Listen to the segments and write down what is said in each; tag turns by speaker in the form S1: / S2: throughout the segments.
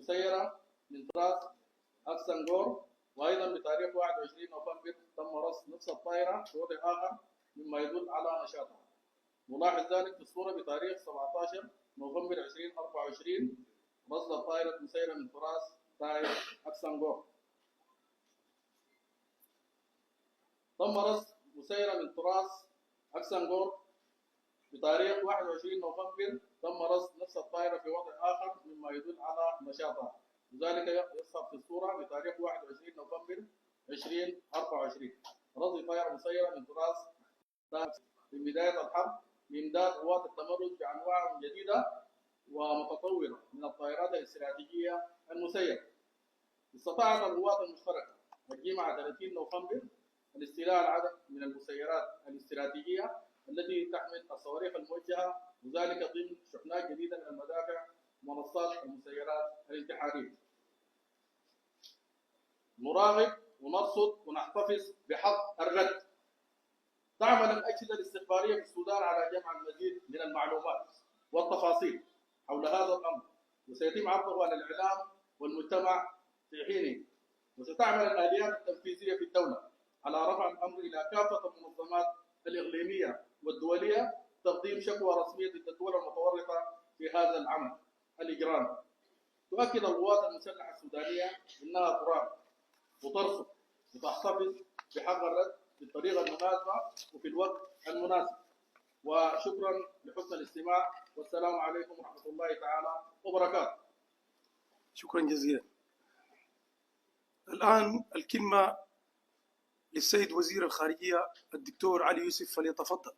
S1: مسيرة من طراز أكسنغور، وأيضا بتاريخ 21 نوفمبر تم رصد نفس الطائرة في وضع آخر مما يدل على نشاطها. نلاحظ ذلك في الصورة بتاريخ 17 نوفمبر 2024 رصد طائرة مسيرة من طراز طائر أكسنغور. تم رصد مسيرة من طراز أكسنغور بتاريخ 21 نوفمبر تم رصد نفس الطائرة في وضع آخر مما يدل على نشاطها، وذلك يظهر في الصورة بتاريخ 21 نوفمبر 2024 رصد طائرة مسيرة من طراز في بداية الحرب لإمداد قوات التمرد بأنواع جديدة ومتطورة من الطائرات الاستراتيجية المسيرة. استطاعت القوات المشتركة الجمعة 30 نوفمبر الاستيلاء على عدد من المسيرات الاستراتيجية التي تحمل الصواريخ الموجهة، وذلك ضمن شحنات جديدة من المدافع ومنصات المسيرات الانتحارية. نراقب ونرصد ونحتفظ بحق الرد. تعمل الأجهزة الاستخبارية في السودان على جمع المزيد من المعلومات والتفاصيل حول هذا الأمر، وسيتم عرضه على الإعلام والمجتمع في حينه. وستعمل الآليات التنفيذية في الدولة على رفع الأمر إلى كافة المنظمات الإقليمية والدولية تقديم شكوى رسمية ضد الدول المتورطة في هذا العمل الإجرامي. تؤكد القوات المسلحة السودانية أنها تراقب وترصد وتحتفظ بحق الرد بالطريقة المناسبة وفي الوقت المناسب. وشكرا لحسن الاستماع، والسلام عليكم ورحمة الله تعالى وبركاته.
S2: شكرا جزيلا. الآن الكلمة للسيد وزير الخارجية الدكتور علي يوسف، فليتفضل.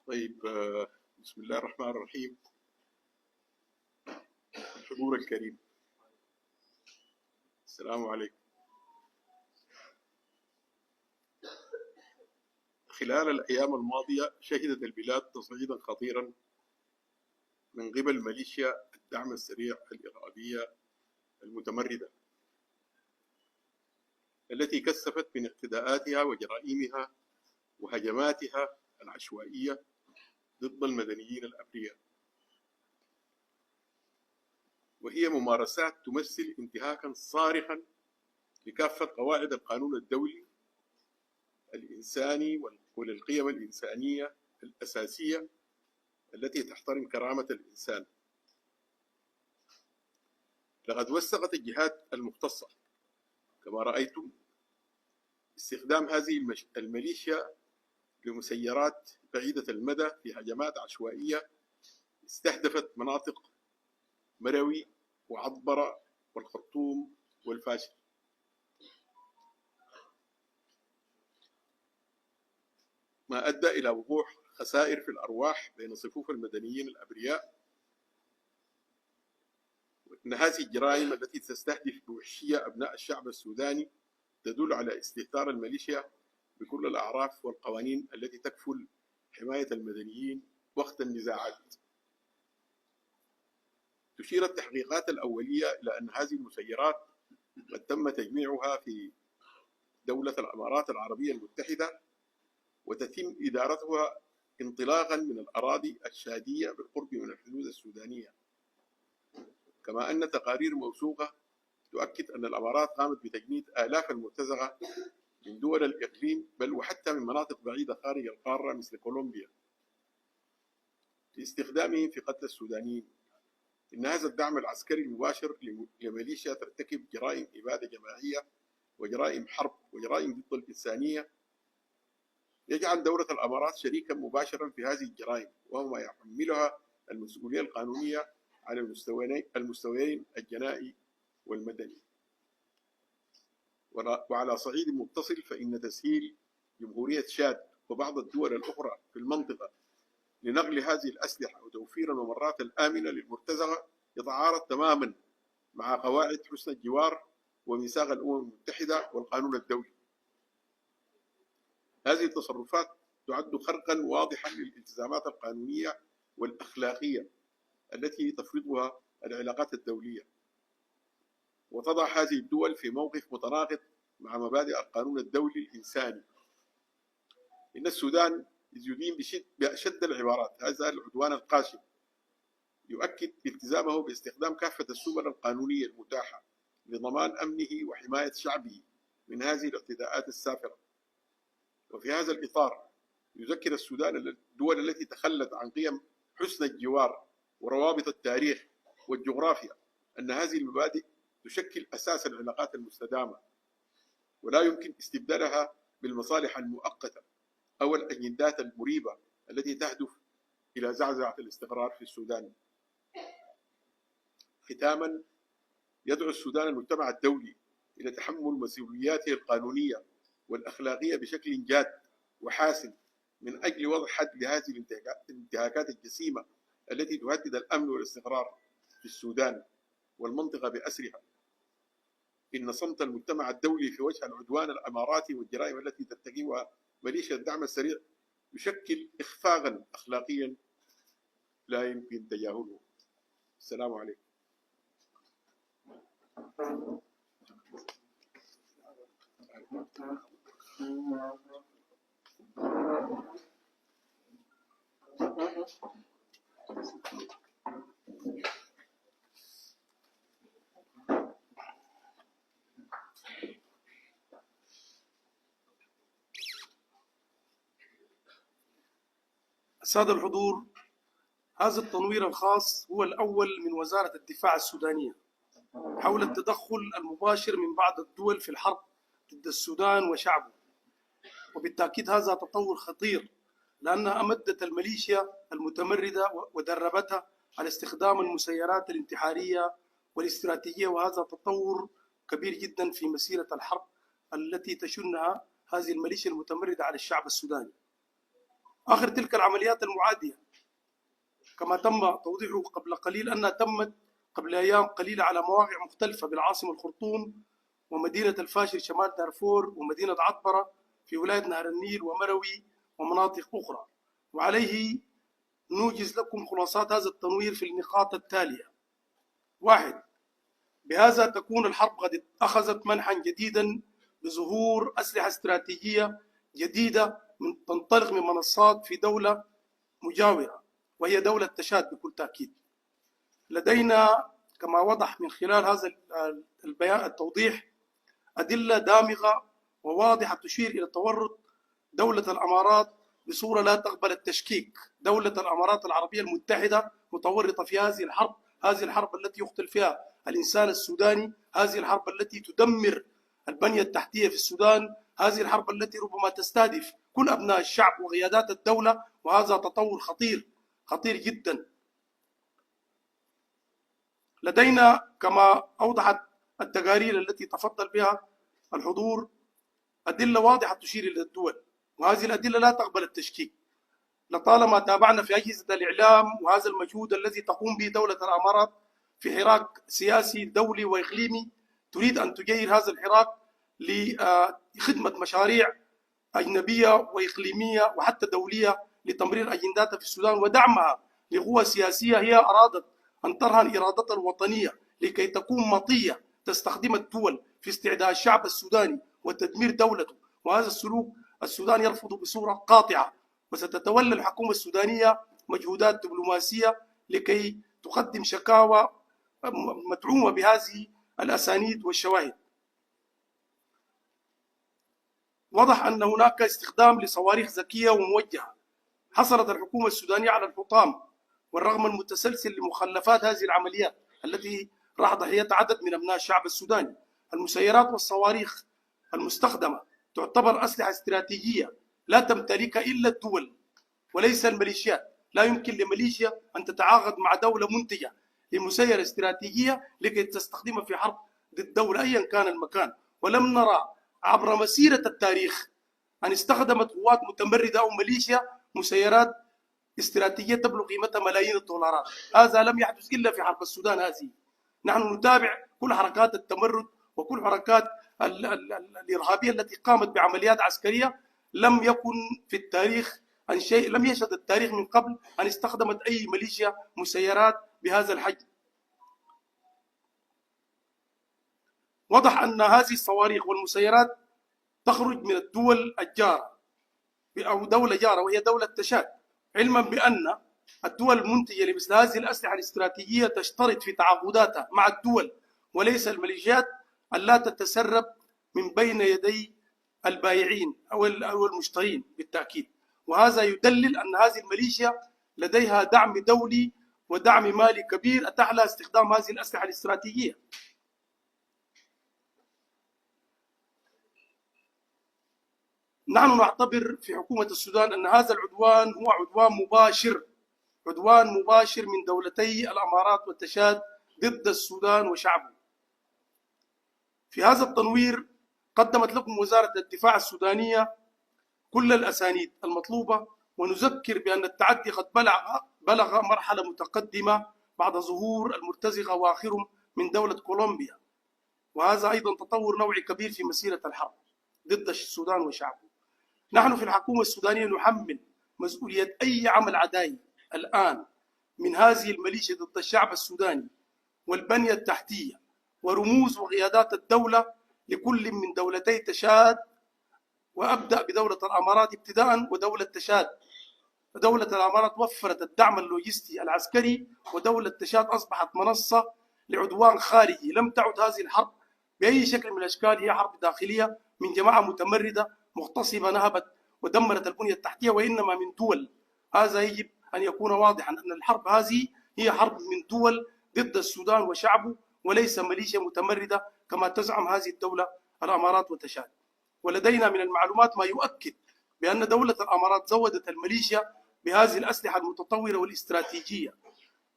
S3: طيب، بسم الله الرحمن الرحيم. الحضور الكريم، السلام عليكم. خلال الأيام الماضية شهدت البلاد تصعيدا خطيرا من قبل ميليشيا الدعم السريع الإرهابية المتمردة، التي كثفت من اعتداءاتها وجرائمها وهجماتها العشوائية ضد المدنيين الأبرياء، وهي ممارسات تمثل انتهاكا صارخا لكافة قواعد القانون الدولي الإنساني وللقيم الإنسانية الأساسية التي تحترم كرامة الإنسان. لقد وثقت الجهات المختصة كما رأيتم استخدام هذه الميليشيا لمسيرات بعيدة المدى في هجمات عشوائية استهدفت مناطق مروي وعطبرة والخرطوم والفاشر، ما أدى إلى وقوع خسائر في الأرواح بين صفوف المدنيين الأبرياء. وإن هذه الجرائم التي تستهدف بوحشية أبناء الشعب السوداني تدل على استهتار الميليشيا بكل الأعراف والقوانين التي تكفل حماية المدنيين وقت النزاعات. تشير التحقيقات الأولية إلى أن هذه المسيرات قد تم تجميعها في دولة الإمارات العربية المتحدة، وتتم إدارتها انطلاقا من الأراضي الشادية بالقرب من الحدود السودانية. كما أن تقارير موثوقة تؤكد أن الإمارات قامت بتجنيد آلاف المرتزقة من دول الإقليم، بل وحتى من مناطق بعيدة خارج القارة مثل كولومبيا، لاستخدامهم في قتل السودانيين. إن هذا الدعم العسكري المباشر لميليشيا ترتكب جرائم إبادة جماعية وجرائم حرب وجرائم ضد الإنسانية يجعل دولة الإمارات شريكا مباشرا في هذه الجرائم، وهو ما يحملها المسؤولية القانونية على المستويين الجنائي والمدني. وعلى صعيد متصل فإن تسهيل جمهورية تشاد وبعض الدول الأخرى في المنطقة لنقل هذه الأسلحة وتوفير الممرات الآمنة للمرتزقة يتعارض تماما مع قواعد حسن الجوار وميثاق الأمم المتحدة والقانون الدولي. هذه التصرفات تعد خرقا واضحا للالتزامات القانونية والأخلاقية التي تفرضها العلاقات الدولية، وتضع هذه الدول في موقف متناقض مع مبادئ القانون الدولي الإنساني. إن السودان يدين بأشد العبارات هذا العدوان القاسي، يؤكد التزامه باستخدام كافة السبل القانونية المتاحة لضمان أمنه وحماية شعبه من هذه الاعتداءات السافرة. وفي هذا الإطار يذكر السودان الدول التي تخلت عن قيم حسن الجوار وروابط التاريخ والجغرافيا أن هذه المبادئ تشكل أساس العلاقات المستدامة، ولا يمكن استبدالها بالمصالح المؤقتة أو الأجندات المريبة التي تهدف إلى زعزعة الاستقرار في السودان. ختاما، يدعو السودان المجتمع الدولي إلى تحمل مسؤولياته القانونية والأخلاقية بشكل جاد وحاسم من أجل وضع حد لهذه الانتهاكات الجسيمة التي تهدد الأمن والاستقرار في السودان والمنطقة بأسرها. إن صمت المجتمع الدولي في وجه العدوان الإماراتي والجرائم التي ترتكبها ميليشيا الدعم السريع يشكل إخفاقا أخلاقيا لا يمكن تجاهله. السلام عليكم.
S2: السادة الحضور، هذا التنوير الخاص هو الأول من وزارة الدفاع السودانية حول التدخل المباشر من بعض الدول في الحرب ضد السودان وشعبه، وبالتأكيد هذا تطور خطير لأنها أمدت الميليشيا المتمردة ودربتها على استخدام المسيرات الانتحارية والاستراتيجية، وهذا تطور كبير جدا في مسيرة الحرب التي تشنها هذه الميليشيا المتمردة على الشعب السوداني. آخر تلك العمليات المعادية كما تم توضيحه قبل قليل أنها تمت قبل أيام قليلة على مواقع مختلفة بالعاصمة الخرطوم ومدينة الفاشر شمال دارفور ومدينة عطبرة في ولاية نهر النيل ومروي ومناطق أخرى. وعليه نوجز لكم خلاصات هذا التنوير في النقاط التالية. 1. بهذا تكون الحرب قد أخذت منحا جديدا بظهور أسلحة استراتيجية جديدة تنطلق من منصات في دولة مجاورة وهي دولة تشاد بكل تأكيد. لدينا كما وضح من خلال هذا البيان التوضيح أدلة دامغة وواضحة تشير إلى تورط دولة الأمارات بصورة لا تقبل التشكيك. دولة الأمارات العربية المتحدة متورطة في هذه الحرب التي يقتل فيها الإنسان السوداني، هذه الحرب التي تدمر البنية التحتية في السودان، هذه الحرب التي ربما تستهدف كل أبناء الشعب وقيادات الدولة، وهذا تطور خطير جدا. لدينا كما أوضحت التقارير التي تفضل بها الحضور أدلة واضحة تشير إلى الدول، وهذه الأدلة لا تقبل التشكيك. لطالما تابعنا في أجهزة الإعلام وهذا المجهود الذي تقوم به دولة الأمارات في حراك سياسي دولي وإقليمي، تريد أن تجير هذا الحراك لخدمة مشاريع أجنبية وإقليمية وحتى دولية لتمرير أجنداتها في السودان ودعمها لقوى سياسية هي أرادت أن ترهن إرادتها الوطنية لكي تكون مطية تستخدم الدول في استعداء الشعب السوداني وتدمير دولته. وهذا السلوك السودان يرفضه بصورة قاطعة، وستتولى الحكومة السودانية مجهودات دبلوماسية لكي تقدم شكاوى مدعومة بهذه الأسانيد والشواهد. وضح أن هناك استخدام لصواريخ ذكية وموجهة. حصلت الحكومة السودانية على الحطام والرغم المتسلسل لمخلفات هذه العمليات التي راح ضحيتها عدد من أبناء الشعب السوداني. المسيرات والصواريخ المستخدمة تعتبر أسلحة استراتيجية لا تمتلكها إلا الدول وليس الميليشيات. لا يمكن لميليشيا أن تتعاقد مع دولة منتجة لمسيرة استراتيجية لكي تستخدمها في حرب ضد دولة أيا كان المكان. ولم نرى عبر مسيرة التاريخ أن استخدمت قوات متمردة أو ميليشيا مسيرات استراتيجية تبلغ قيمتها ملايين الدولارات. هذا لم يحدث إلا في حرب السودان هذه. نحن نتابع كل حركات التمرد وكل حركات الإرهابية التي قامت بعمليات عسكرية. لم يكن في التاريخ أن شيء، لم يشهد التاريخ من قبل أن استخدمت أي ميليشيا مسيرات بهذا الحجم. وضح أن هذه الصواريخ والمسيرات تخرج من الدول الجارة أو دولة جارة وهي دولة تشاد، علما بأن الدول المنتجة لمثل هذه الأسلحة الاستراتيجية تشترط في تعاقداتها مع الدول وليس الميليشيات أن لا تتسرب من بين يدي البائعين أو المشترين بالتأكيد. وهذا يدلل أن هذه الميليشيا لديها دعم دولي ودعم مالي كبير أتاح لها استخدام هذه الأسلحة الاستراتيجية. نحن نعتبر في حكومة السودان أن هذا العدوان هو عدوان مباشر من دولتي الأمارات والتشاد ضد السودان وشعبه. في هذا التنوير قدمت لكم وزارة الدفاع السودانية كل الأسانيد المطلوبة، ونذكر بأن التعدي قد بلغ مرحلة متقدمة بعد ظهور المرتزقة وآخرهم من دولة كولومبيا، وهذا أيضا تطور نوعي كبير في مسيرة الحرب ضد السودان وشعبه. نحن في الحكومة السودانية نحمل مسؤولية أي عمل عدائي الآن من هذه الميليشيا ضد الشعب السوداني والبنية التحتية ورموز وقيادات الدولة لكل من دولتي تشاد، وأبدأ بدولة الأمارات ابتداء ودولة تشاد. فدولة الأمارات وفرت الدعم اللوجستي العسكري، ودولة تشاد أصبحت منصة لعدوان خارجي. لم تعد هذه الحرب بأي شكل من الأشكال هي حرب داخلية من جماعة متمردة مغتصبة نهبت ودمرت البنية التحتية، وإنما من دول. هذا يجب أن يكون واضحا أن الحرب هذه هي حرب من دول ضد السودان وشعبه وليس ميليشيا متمردة كما تزعم هذه الدولة الأمارات وتشاد. ولدينا من المعلومات ما يؤكد بأن دولة الأمارات زودت الميليشيا بهذه الأسلحة المتطورة والاستراتيجية،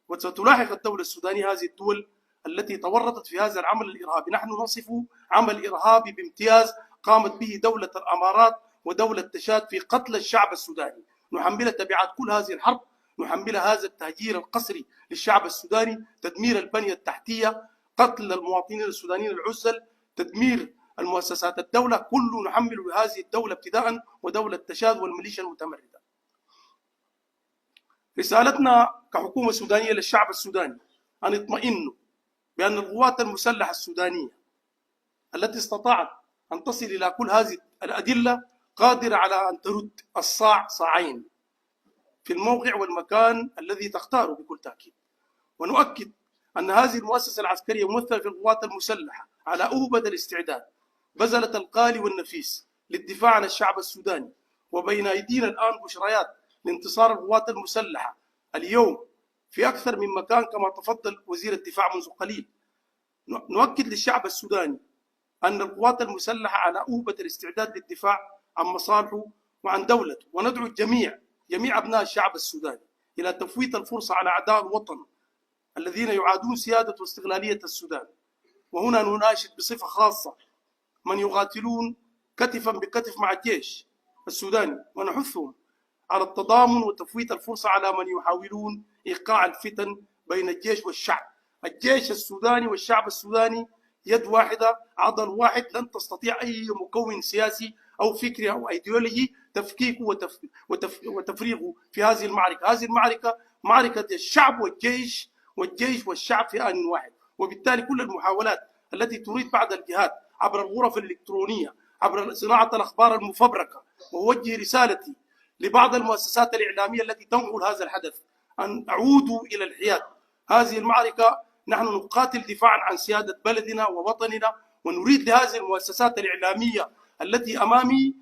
S2: وستلاحق الدولة السودانية هذه الدول التي تورطت في هذا العمل الإرهابي. نحن نصف عمل إرهابي بامتياز قامت به دولة الأمارات ودولة تشاد في قتل الشعب السوداني. نحمل تبعات كل هذه الحرب، نحمل هذا التهجير القسري للشعب السوداني، تدمير البنية التحتية، قتل المواطنين السودانيين العزل، تدمير المؤسسات الدولة، كله نحمل هذه الدولة ابتداء ودولة تشاد والميليشيا المتمردة. رسالتنا كحكومة سودانية للشعب السوداني أن يطمئنوا بأن القوات المسلحة السودانية التي استطاعت أن تصل إلى كل هذه الأدلة قادرة على أن ترد الصاع صاعين في الموقع والمكان الذي تختاره بكل تأكيد. ونؤكد أن هذه المؤسسة العسكرية ممثلة في القوات المسلحة على أوبد الاستعداد، بذلت الغالي والنفيس للدفاع عن الشعب السوداني، وبين أيدينا الآن بشريات لانتصار القوات المسلحة اليوم في أكثر من مكان كما تفضل وزير الدفاع منذ قليل. نؤكد للشعب السوداني أن القوات المسلحة على أوبة الاستعداد للدفاع عن مصالحه وعن دولته، وندعو جميع أبناء الشعب السوداني إلى تفويت الفرصة على أعداء الوطن الذين يعادون سيادة واستغلالية السودان. وهنا نناشد بصفة خاصة من يقاتلون كتفا بكتف مع الجيش السوداني، ونحثهم على التضامن وتفويت الفرصة على من يحاولون إيقاع الفتن بين الجيش والشعب. الجيش السوداني والشعب السوداني يد واحدة، عضل واحد، لن تستطيع أي مكون سياسي أو فكري أو أيديولوجي تفكيكه وتفريغه في هذه المعركة. هذه المعركة معركة الشعب والجيش والشعب في آن واحد. وبالتالي كل المحاولات التي تريد بعض الجهات عبر الغرف الإلكترونية، عبر صناعة الأخبار المفبركة، ووجه رسالتي لبعض المؤسسات الإعلامية التي تنقل هذا الحدث أن أعودوا إلى الحياد. هذه المعركة نحن نقاتل دفاعا عن سيادة بلدنا ووطننا، ونريد لهذه المؤسسات الإعلامية التي أمامي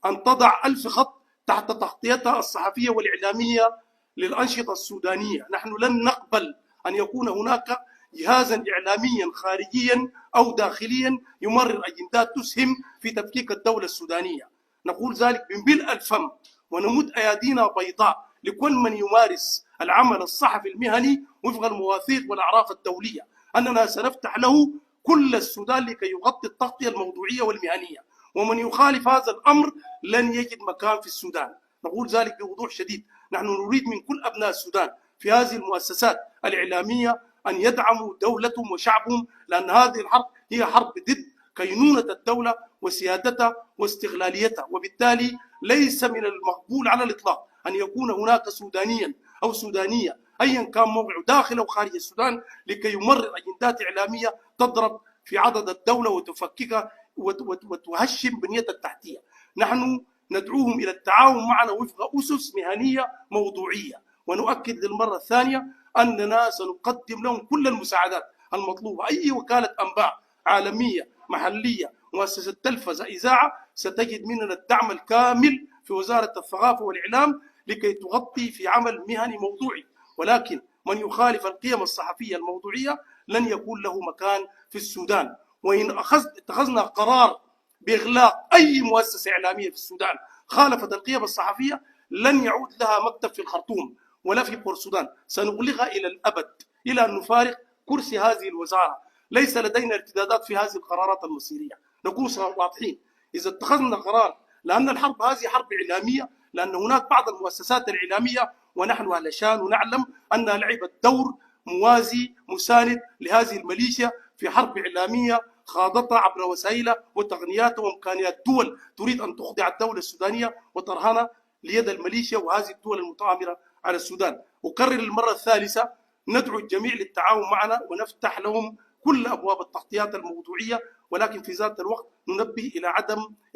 S2: أن تضع 1000 خط تحت تغطيتها الصحفية والإعلامية للأنشطة السودانية. نحن لن نقبل أن يكون هناك جهازا إعلاميا خارجيا أو داخليا يمرر أجندات تسهم في تفكيك الدولة السودانية. نقول ذلك بملء الفم، ونمد أيادينا بيضاء لكل من يمارس العمل الصحفي المهني وفق المواثيق والأعراف الدولية، أننا سنفتح له كل السودان لكي يغطي التغطية الموضوعية والمهنية، ومن يخالف هذا الأمر لن يجد مكان في السودان. نقول ذلك بوضوح شديد. نحن نريد من كل أبناء السودان في هذه المؤسسات الإعلامية أن يدعموا دولتهم وشعبهم، لأن هذه الحرب هي حرب ضد كينونة الدولة وسيادتها واستغلاليتها، وبالتالي ليس من المقبول على الإطلاق أن يكون هناك سودانيا أو سودانية أيا كان موقعه داخل أو خارج السودان لكي يمرر أجندات إعلامية تضرب في عضد الدولة وتفككها وتهشم بنيتها التحتية. نحن ندعوهم إلى التعاون معنا وفق أسس مهنية موضوعية، ونؤكد للمرة الثانية أننا سنقدم لهم كل المساعدات المطلوبة. أي وكالة أنباء عالمية محلية مؤسسة تلفزة إذاعة ستجد مننا الدعم الكامل في وزارة الثقافة والإعلام لكي تغطي في عمل مهني موضوعي، ولكن من يخالف القيم الصحفية الموضوعية لن يكون له مكان في السودان. وإن اتخذنا قرار بإغلاق أي مؤسسة إعلامية في السودان خالفت القيم الصحفية لن يعود لها مكتب في الخرطوم ولا في بور السودان، سنغلقها إلى الأبد إلى أن نفارق كرسي هذه الوزارة. ليس لدينا ارتدادات في هذه القرارات المصيرية، نكون واضحين. إذا اتخذنا قرار، لأن الحرب هذه حرب إعلامية، لأن هناك بعض المؤسسات الإعلامية ونحن أهل شان ونعلم أنها لعبت دور موازي مساند لهذه الميليشيا في حرب إعلامية خاضتها عبر وسائلها وتقنياتها وإمكانيات دول تريد أن تخضع الدولة السودانية وترهنها ليد الميليشيا وهذه الدول المتآمرة على السودان. أكرر المرة الثالثة، ندعو الجميع للتعاون معنا ونفتح لهم كل أبواب التغطيات الموضوعية، ولكن في ذات الوقت ننبه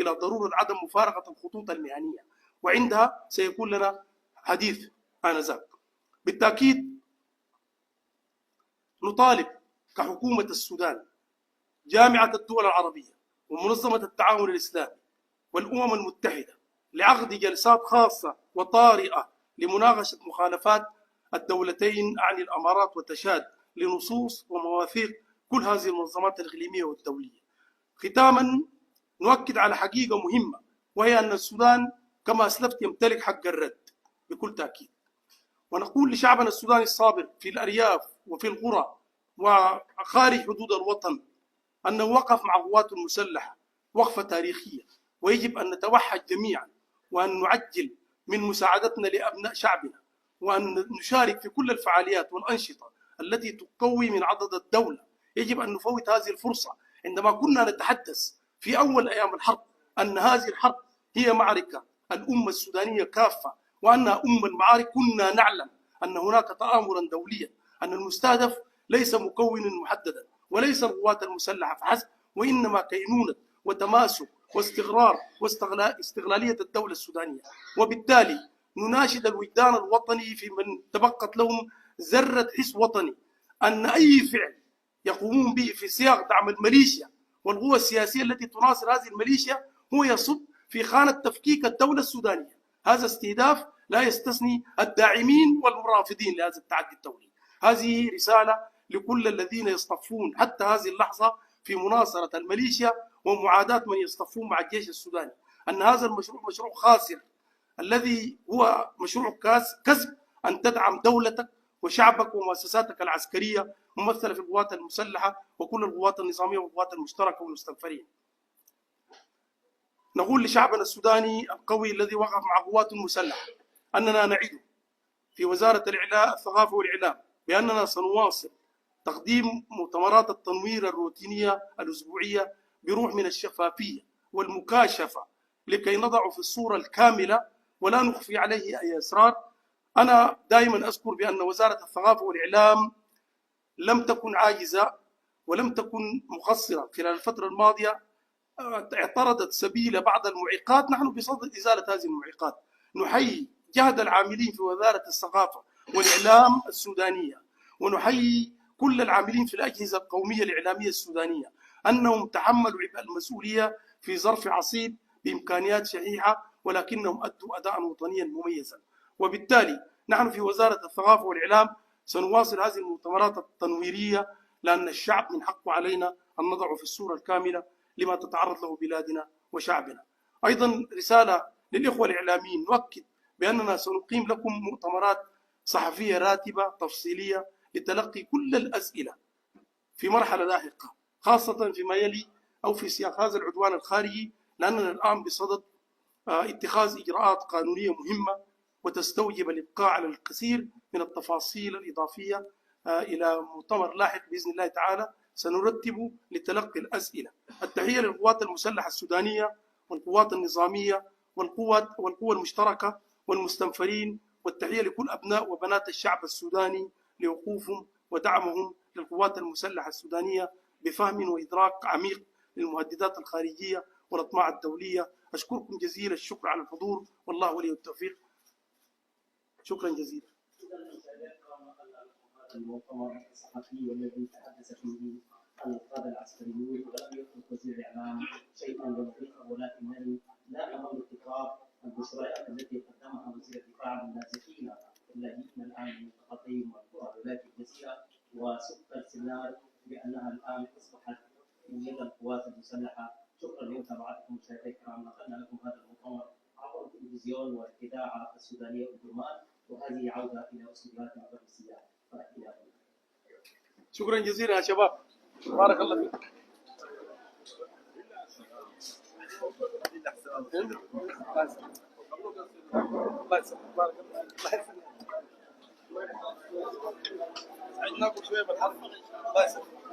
S2: إلى ضرورة عدم مفارقة الخطوط المهنية، وعندها سيكون لنا حديث آنذاك. بالتأكيد نطالب كحكومة السودان جامعة الدول العربية ومنظمة التعاون الإسلامي والأمم المتحدة لعقد جلسات خاصة وطارئة لمناقشة مخالفات الدولتين عن الأمارات وتشاد لنصوص ومواثيق كل هذه المنظمات الإقليمية والدولية. ختاما، نؤكد على حقيقة مهمة، وهي أن السودان كما أسلفت يمتلك حق الرد بكل تأكيد، ونقول لشعبنا السوداني الصابر في الأرياف وفي القرى وخارج حدود الوطن أنه وقف مع قواته المسلحة وقفة تاريخية، ويجب أن نتوحد جميعا وأن نعجل من مساعدتنا لأبناء شعبنا، وأن نشارك في كل الفعاليات والأنشطة التي تقوي من عضد الدولة. يجب أن نفوت هذه الفرصة. عندما كنا نتحدث في أول أيام الحرب أن هذه الحرب هي معركة الأمة السودانية كافة وأنها المعارك، كنا نعلم أن هناك تآمرا دوليا، أن المستهدف ليس مكونا محددا وليس القوات المسلحة فحسب، وإنما كينونة وتماسك واستقرار واستغلالية الدولة السودانية. وبالتالي نناشد الوجدان الوطني في من تبقت لهم ذرة حس وطني أن أي فعل يقومون به في سياق دعم الميليشيا والقوى السياسية التي تناصر هذه الميليشيا هو يصب في خانة تفكيك الدولة السودانية. هذا استهداف لا يستثني الداعمين والمرافضين لهذا التعدي الدولي. هذه رسالة لكل الذين يصطفون حتى هذه اللحظة في مناصرة الميليشيا ومعاداة من يصطفون مع الجيش السوداني، أن هذا المشروع مشروع خاسر، الذي هو مشروع كسب أن تدعم دولتك وشعبك ومؤسساتك العسكرية ممثلة في القوات المسلحة وكل القوات النظامية والقوات المشتركة والمستنفرين. نقول لشعبنا السوداني القوي الذي وقف مع قواته المسلحة أننا نعد في وزارة الثقافة والإعلام بأننا سنواصل تقديم مؤتمرات التنوير الروتينية الأسبوعية بروح من الشفافية والمكاشفة لكي نضع في الصورة الكاملة ولا نخفي عليه أي أسرار. أنا دائما أذكر بأن وزارة الثقافة والإعلام لم تكن عاجزة ولم تكن مقصرة خلال الفترة الماضية، اعترضت سبيل بعض المعيقات، نحن بصدد إزالة هذه المعيقات. نحيي جهد العاملين في وزارة الثقافة والإعلام السودانية، ونحيي كل العاملين في الأجهزة القومية الإعلامية السودانية أنهم تحملوا عبء المسؤولية في ظرف عصيب بإمكانيات شحيحة، ولكنهم أدوا أداء وطنيا مميزا. وبالتالي نحن في وزارة الثقافة والإعلام سنواصل هذه المؤتمرات التنويرية، لأن الشعب من حقه علينا أن نضعه في الصورة الكاملة لما تتعرض له بلادنا وشعبنا. أيضا رسالة للإخوة الإعلاميين، نؤكد بأننا سنقيم لكم مؤتمرات صحفية راتبة تفصيلية لتلقي كل الأسئلة في مرحلة لاحقة، خاصة فيما يلي أو في سياق هذا العدوان الخارجي، لأننا الآن بصدد اتخاذ إجراءات قانونية مهمة وتستوجب الإبقاء على الكثير من التفاصيل الإضافية إلى مؤتمر لاحق بإذن الله تعالى سنرتب لتلقي الأسئلة. التحية للقوات المسلحة السودانية والقوات النظامية والقوى المشتركة والمستنفرين، والتحية لكل أبناء وبنات الشعب السوداني لوقوفهم ودعمهم للقوات المسلحة السودانية بفهم وإدراك عميق للمهددات الخارجية والأطماع الدولية. أشكركم جزيل الشكر على الحضور، والله ولي التوفيق. شكرا جزيلا.
S4: المؤتمر الصحفي والذي تحدث فيه القادة العسكريون ولم يترك وزير الإعلام شيئا يضيفه، ولكنني لا أمل اتفاق البشريات التي قدمها وزير الدفاع للنازحين الذين الآن من القطيم والولايات الجزيرة وسكر سنار بأنها الآن أصبحت من يد القوات المسلحة. شكرا لمتابعتكم مشاهدينا الكرام. نقلنا لكم هذا المؤتمر عبر التلفزيون والإذاعة السودانية أردمان، وهذه عودة إلى استديوهاتنا الرئيسية.
S2: شكرا جزيلا يا شباب، بارك الله فيك. الله يسلمك، بارك الله، الله يسلمك. عندناكم شويه بالحرف. الله يسلمك.